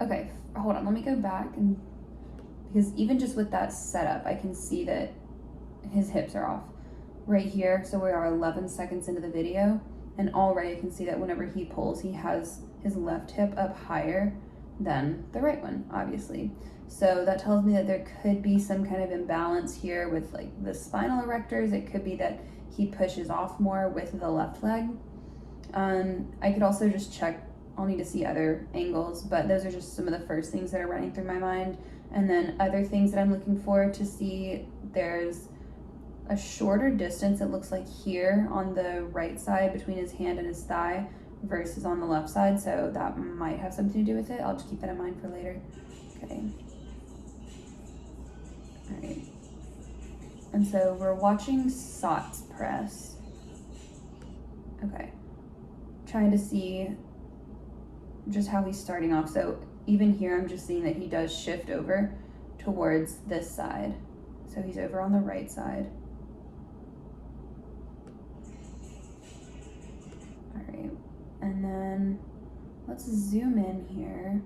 Okay, hold on, let me go back, and because even just with that setup, I can see that his hips are off right here. So we are 11 seconds into the video, and already I can see that whenever he pulls, he has his left hip up higher than the right one, obviously. So that tells me that there could be some kind of imbalance here with like the spinal erectors. It could be that he pushes off more with the left leg. I could also just check, I'll need to see other angles, but those are just some of the first things that are running through my mind. And then other things that I'm looking for to see, there's a shorter distance, it looks like here on the right side between his hand and his thigh versus on the left side, so that might have something to do with it. I'll just keep that in mind for later. Okay. All right. And so we're watching Sott's press. Okay. Trying to see just how he's starting off. So even here, I'm just seeing that he does shift over towards this side. So he's over on the right side. All right, and then let's zoom in here.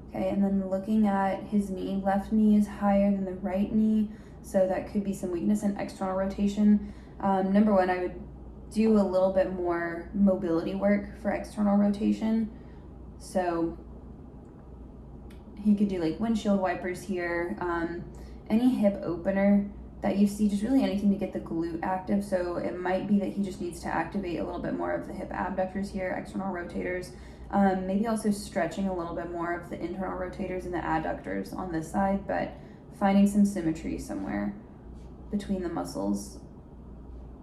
Okay, and then looking at his knee, left knee is higher than the right knee, so that could be some weakness in external rotation. Number one, I would do a little bit more mobility work for external rotation. So he could do like windshield wipers here, any hip opener that you see, just really anything to get the glute active. So it might be that he just needs to activate a little bit more of the hip abductors here, external rotators, maybe also stretching a little bit more of the internal rotators and the adductors on this side, but finding some symmetry somewhere between the muscles.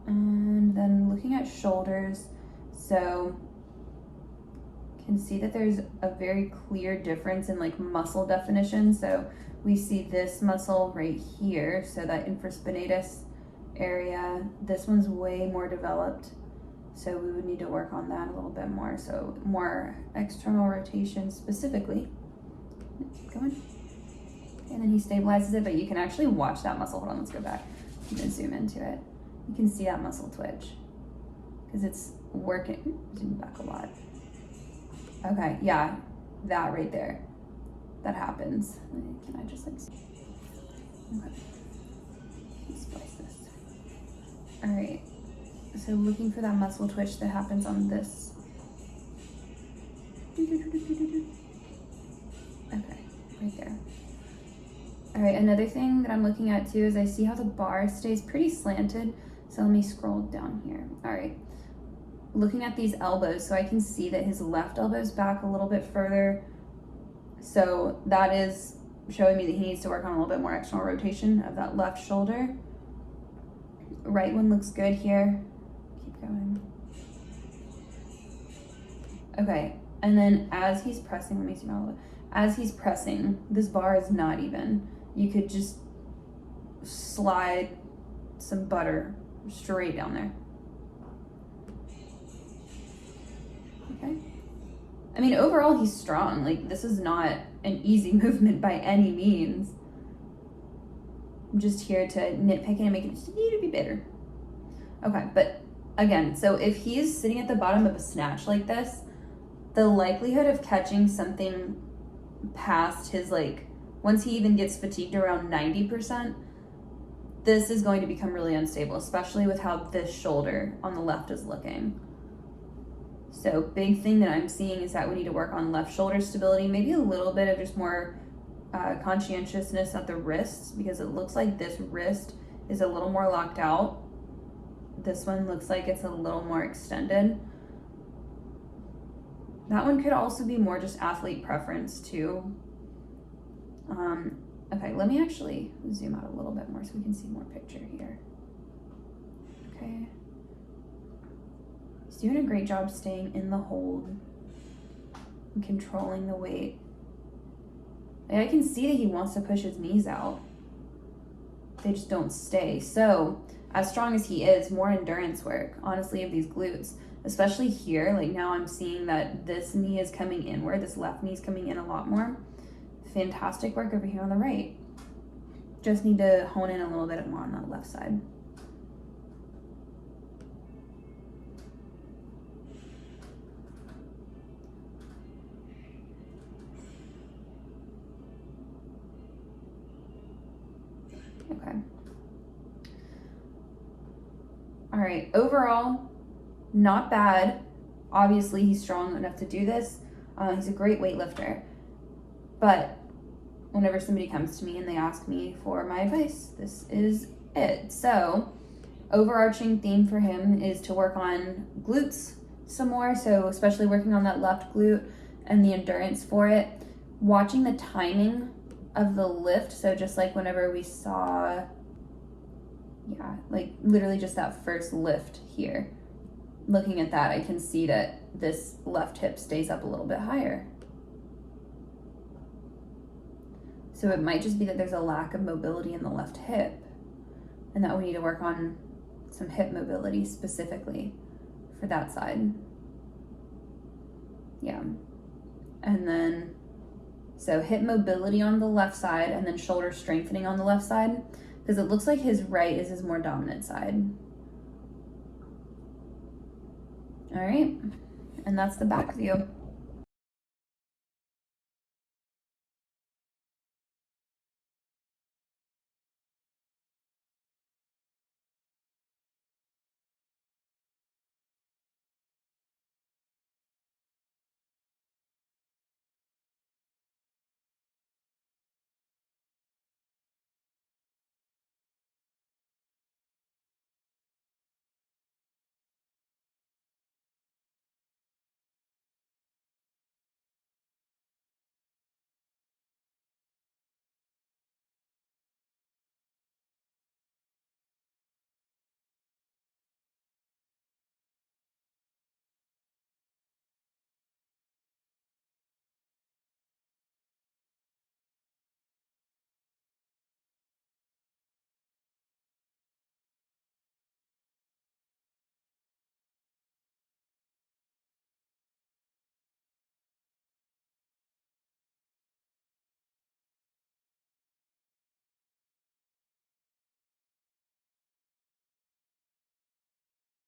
And then looking at shoulders, so can see that there's a very clear difference in like muscle definition. So we see this muscle right here, so that infraspinatus area, this one's way more developed, so we would need to work on that a little bit more. So more external rotation specifically. Keep going. And then he stabilizes it, but you can actually watch that muscle. Hold on, let's go back. I'm gonna zoom into it. You can see that muscle twitch because it's working. Zoom back a lot. Okay, yeah, that right there, that happens. Can I just like see? Okay, let's splice this. All right, so looking for that muscle twitch that happens on this. Okay, right there. All right, another thing that I'm looking at too is I see how the bar stays pretty slanted. So let me scroll down here. All right. Looking at these elbows, so I can see that his left elbow's back a little bit further. So that is showing me that he needs to work on a little bit more external rotation of that left shoulder. Right one looks good here. Keep going. Okay, and then as he's pressing, let me zoom out a little bit. As he's pressing, this bar is not even. You could just slide some butter straight down there. Okay. I mean, overall, he's strong. Like, this is not an easy movement by any means. I'm just here to nitpick it and make it just a little bit better. Okay, but again, so if he's sitting at the bottom of a snatch like this, the likelihood of catching something past his, like, once he even gets fatigued around 90%, this is going to become really unstable, especially with how this shoulder on the left is looking. So big thing that I'm seeing is that we need to work on left shoulder stability, maybe a little bit of just more conscientiousness at the wrists, because it looks like this wrist is a little more locked out. This one looks like it's a little more extended. That one could also be more just athlete preference too. Okay, let me actually zoom out a little bit more so we can see more picture here. Okay. He's doing a great job staying in the hold and controlling the weight. And I can see that he wants to push his knees out. They just don't stay. So as strong as he is, more endurance work, honestly, of these glutes, especially here. Like now I'm seeing that this knee is coming inward, this left knee is coming in a lot more. Fantastic work over here on the right. Just need to hone in a little bit more on that left side. Okay. All right, overall, not bad. Obviously, he's strong enough to do this. He's a great weightlifter. But whenever somebody comes to me and they ask me for my advice, this is it. So, overarching theme for him is to work on glutes some more. So, especially working on that left glute and the endurance for it. Watching the timing of the lift. So, just like whenever we saw, yeah, like literally just that first lift here. Looking at that, I can see that this left hip stays up a little bit higher. So it might just be that there's a lack of mobility in the left hip and that we need to work on some hip mobility specifically for that side. Yeah. And then, so hip mobility on the left side and then shoulder strengthening on the left side, because it looks like his right is his more dominant side. All right, and that's the back view.